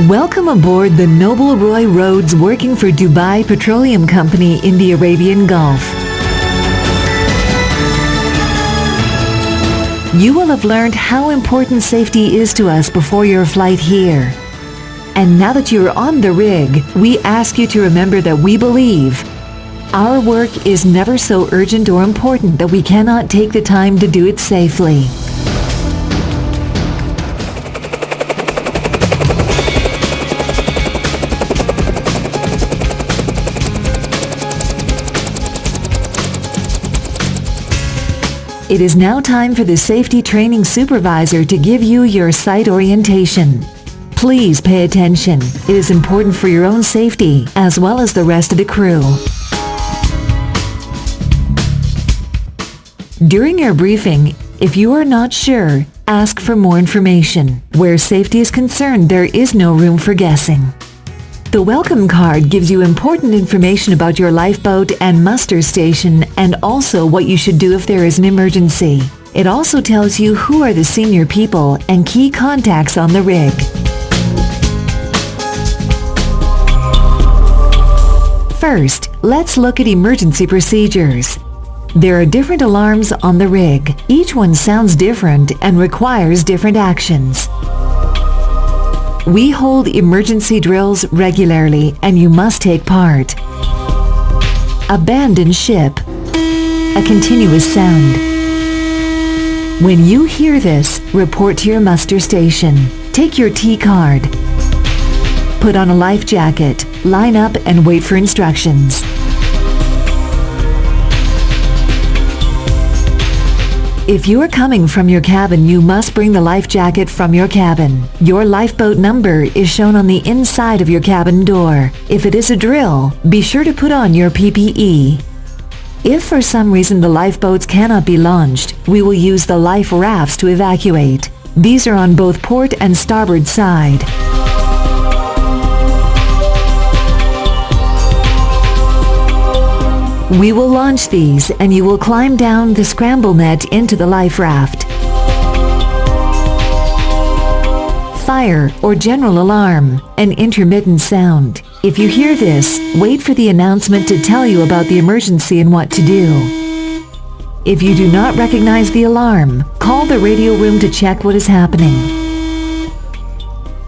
Welcome aboard the Noble Roy Rhodes working for Dubai Petroleum Company in the Arabian Gulf. You will have learned how important safety is to us before your flight here. And now that you're on the rig, we ask you to remember that we believe our work is never so urgent or important that we cannot take the time to do it safely. It is now time for the safety training supervisor to give you your site orientation. Please pay attention. It is important for your own safety as well as the rest of the crew. During your briefing, if you are not sure, ask for more information. Where safety is concerned, there is no room for guessing. The welcome card gives you important information about your lifeboat and muster station and also what you should do if there is an emergency. It also tells you who are the senior people and key contacts on the rig. First, let's look at emergency procedures. There are different alarms on the rig. Each one sounds different and requires different actions. We hold emergency drills regularly and you must take part. Abandon ship. A continuous sound. When you hear this, report to your muster station. Take your T card. Put on a life jacket. Line up and wait for instructions. If you are coming from your cabin, you must bring the life jacket from your cabin. Your lifeboat number is shown on the inside of your cabin door. If it is a drill, be sure to put on your PPE. If for some reason the lifeboats cannot be launched, we will use the life rafts to evacuate. These are on both port and starboard side. We will launch these and you will climb down the scramble net into the life raft. Fire or general alarm, an intermittent sound. If you hear this, wait for the announcement to tell you about the emergency and what to do. If you do not recognize the alarm, call the radio room to check what is happening.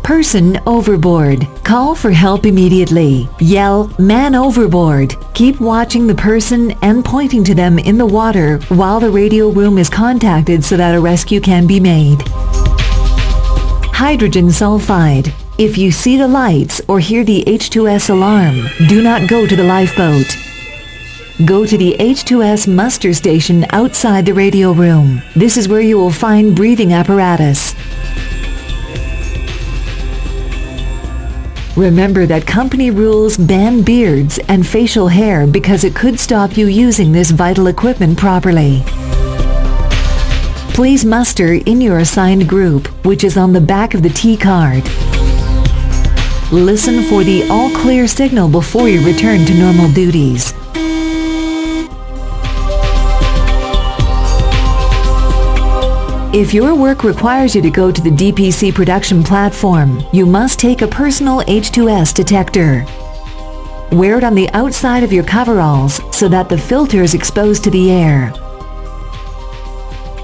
Person overboard. Call for help immediately. Yell, "Man overboard." Keep watching the person and pointing to them in the water while the radio room is contacted so that a rescue can be made. Hydrogen sulfide. If you see the lights or hear the H2S alarm, do not go to the lifeboat. Go to the H2S muster station outside the radio room. This is where you will find breathing apparatus. Remember that company rules ban beards and facial hair because it could stop you using this vital equipment properly. Please muster in your assigned group, which is on the back of the T card. Listen for the all clear signal before you return to normal duties. If your work requires you to go to the DPC production platform, you must take a personal H2S detector. Wear it on the outside of your coveralls so that the filter is exposed to the air.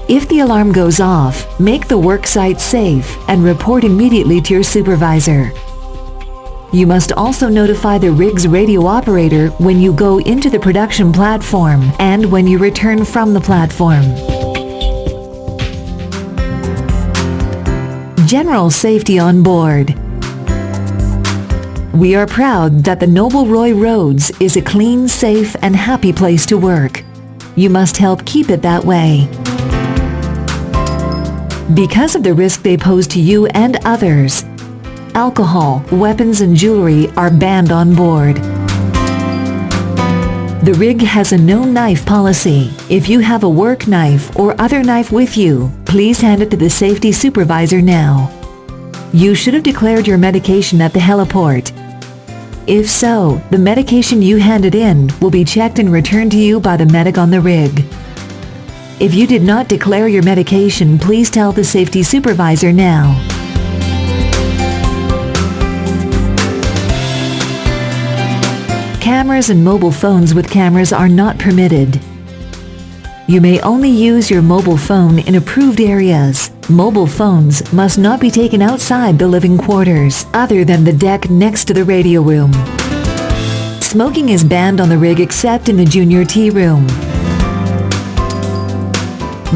If the alarm goes off, make the work site safe and report immediately to your supervisor. You must also notify the rig's radio operator when you go into the production platform and when you return from the platform. General safety on board. We are proud that the Noble Roy Rhodes is a clean, safe, and happy place to work. You must help keep it that way. Because of the risk they pose to you and others, alcohol, weapons, and jewelry are banned on board. The rig has a no knife policy. If you have a work knife or other knife with you, please hand it to the safety supervisor now. You should have declared your medication at the heliport. If so, the medication you handed in will be checked and returned to you by the medic on the rig. If you did not declare your medication, please tell the safety supervisor now. Cameras and mobile phones with cameras are not permitted. You may only use your mobile phone in approved areas. Mobile phones must not be taken outside the living quarters, other than the deck next to the radio room. Smoking is banned on the rig except in the junior tea room.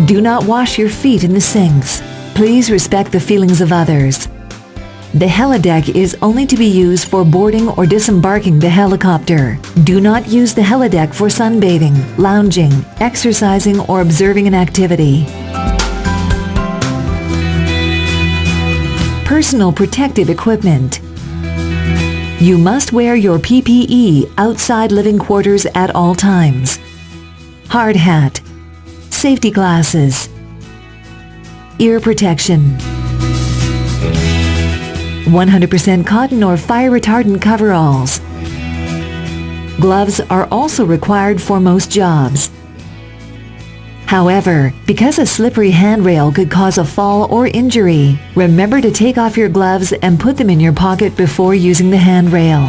Do not wash your feet in the sinks. Please respect the feelings of others. The helideck is only to be used for boarding or disembarking the helicopter. Do not use the helideck for sunbathing, lounging, exercising, or observing an activity. Personal protective equipment. You must wear your PPE outside living quarters at all times. Hard hat, safety glasses, ear protection, 100% cotton or fire retardant coveralls. Gloves are also required for most jobs. However, because a slippery handrail could cause a fall or injury, remember to take off your gloves and put them in your pocket before using the handrail.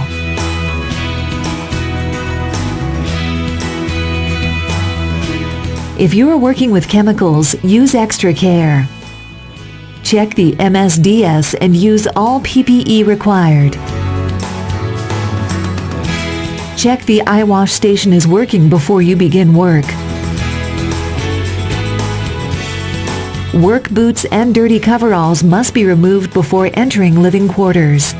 If you are working with chemicals, use extra care. Check the MSDS and use all PPE required. Check the eye wash station is working before you begin work. Work boots and dirty coveralls must be removed before entering living quarters.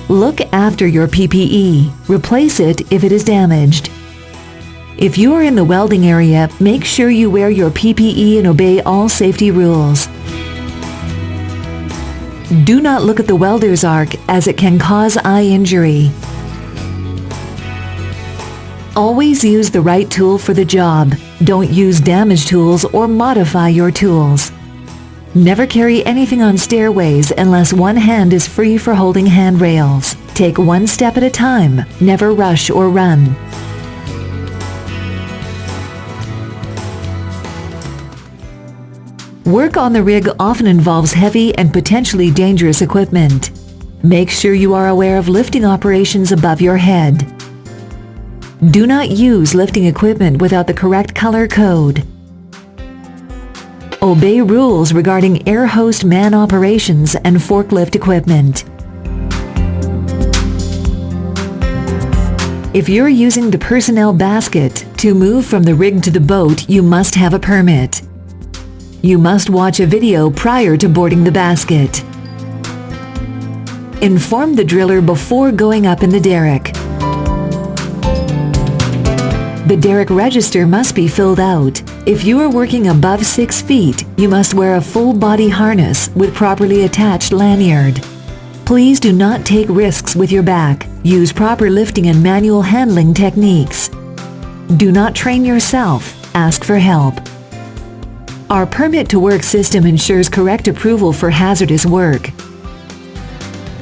Look after your PPE. Replace it if it is damaged. If you are in the welding area, make sure you wear your PPE and obey all safety rules. Do not look at the welder's arc as it can cause eye injury. Always use the right tool for the job. Don't use damaged tools or modify your tools. Never carry anything on stairways unless one hand is free for holding handrails. Take one step at a time. Never rush or run. Work on the rig often involves heavy and potentially dangerous equipment. Make sure you are aware of lifting operations above your head. Do not use lifting equipment without the correct color code. Obey rules regarding air host man operations and forklift equipment. If you're using the personnel basket to move from the rig to the boat, you must have a permit. You must watch a video prior to boarding the basket. Inform the driller before going up in the derrick. The derrick register must be filled out. If you are working above 6 feet, you must wear a full body harness with properly attached lanyard. Please do not take risks with your back. Use proper lifting and manual handling techniques. Do not train yourself. Ask for help. Our permit to work system ensures correct approval for hazardous work.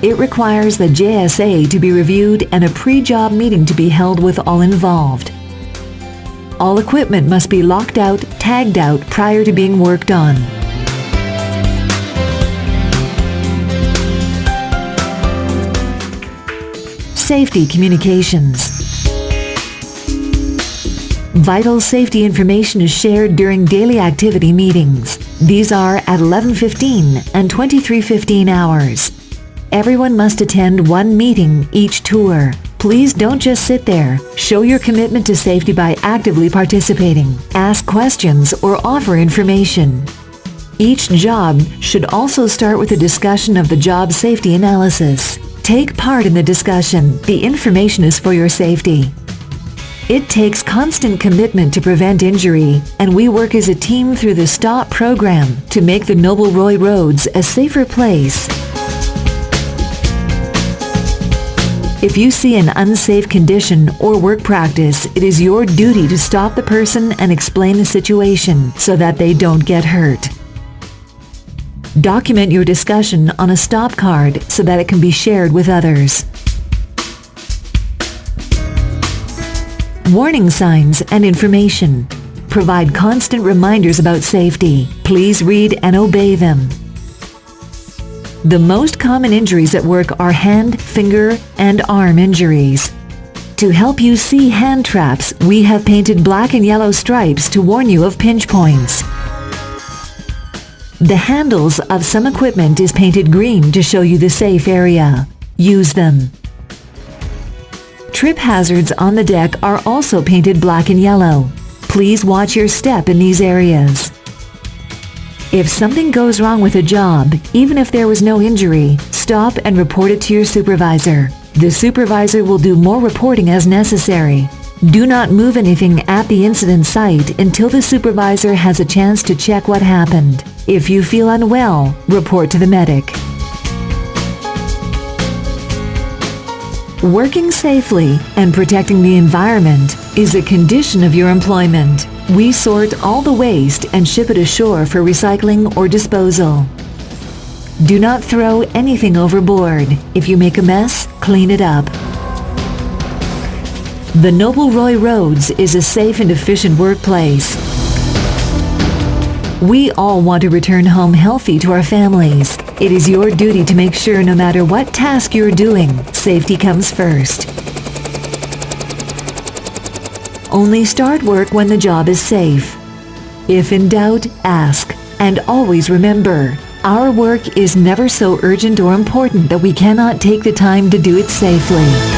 It requires the JSA to be reviewed and a pre-job meeting to be held with all involved. All equipment must be locked out, tagged out prior to being worked on. Safety communications. Vital safety information is shared during daily activity meetings. These are at 11:15 and 23:15 hours. Everyone must attend one meeting each tour. Please don't just sit there. Show your commitment to safety by actively participating. Ask questions or offer information. Each job should also start with a discussion of the job safety analysis. Take part in the discussion. The information is for your safety. It takes constant commitment to prevent injury, and we work as a team through the STOP program to make the Noble Roy Rhodes a safer place. If you see an unsafe condition or work practice, it is your duty to stop the person and explain the situation so that they don't get hurt. Document your discussion on a stop card so that it can be shared with others. Warning signs and information. Provide constant reminders about safety. Please read and obey them. The most common injuries at work are hand, finger, and arm injuries. To help you see hand traps, we have painted black and yellow stripes to warn you of pinch points. The handles of some equipment is painted green to show you the safe area. Use them. Trip hazards on the deck are also painted black and yellow. Please watch your step in these areas. If something goes wrong with a job, even if there was no injury, stop and report it to your supervisor. The supervisor will do more reporting as necessary. Do not move anything at the incident site until the supervisor has a chance to check what happened. If you feel unwell, report to the medic. Working safely and protecting the environment is a condition of your employment. We sort all the waste and ship it ashore for recycling or disposal. Do not throw anything overboard. If you make a mess, clean it up. The Noble Roy Rhodes is a safe and efficient workplace. We all want to return home healthy to our families. It is your duty to make sure no matter what task you're doing, safety comes first. Only start work when the job is safe. If in doubt, ask. And always remember, our work is never so urgent or important that we cannot take the time to do it safely.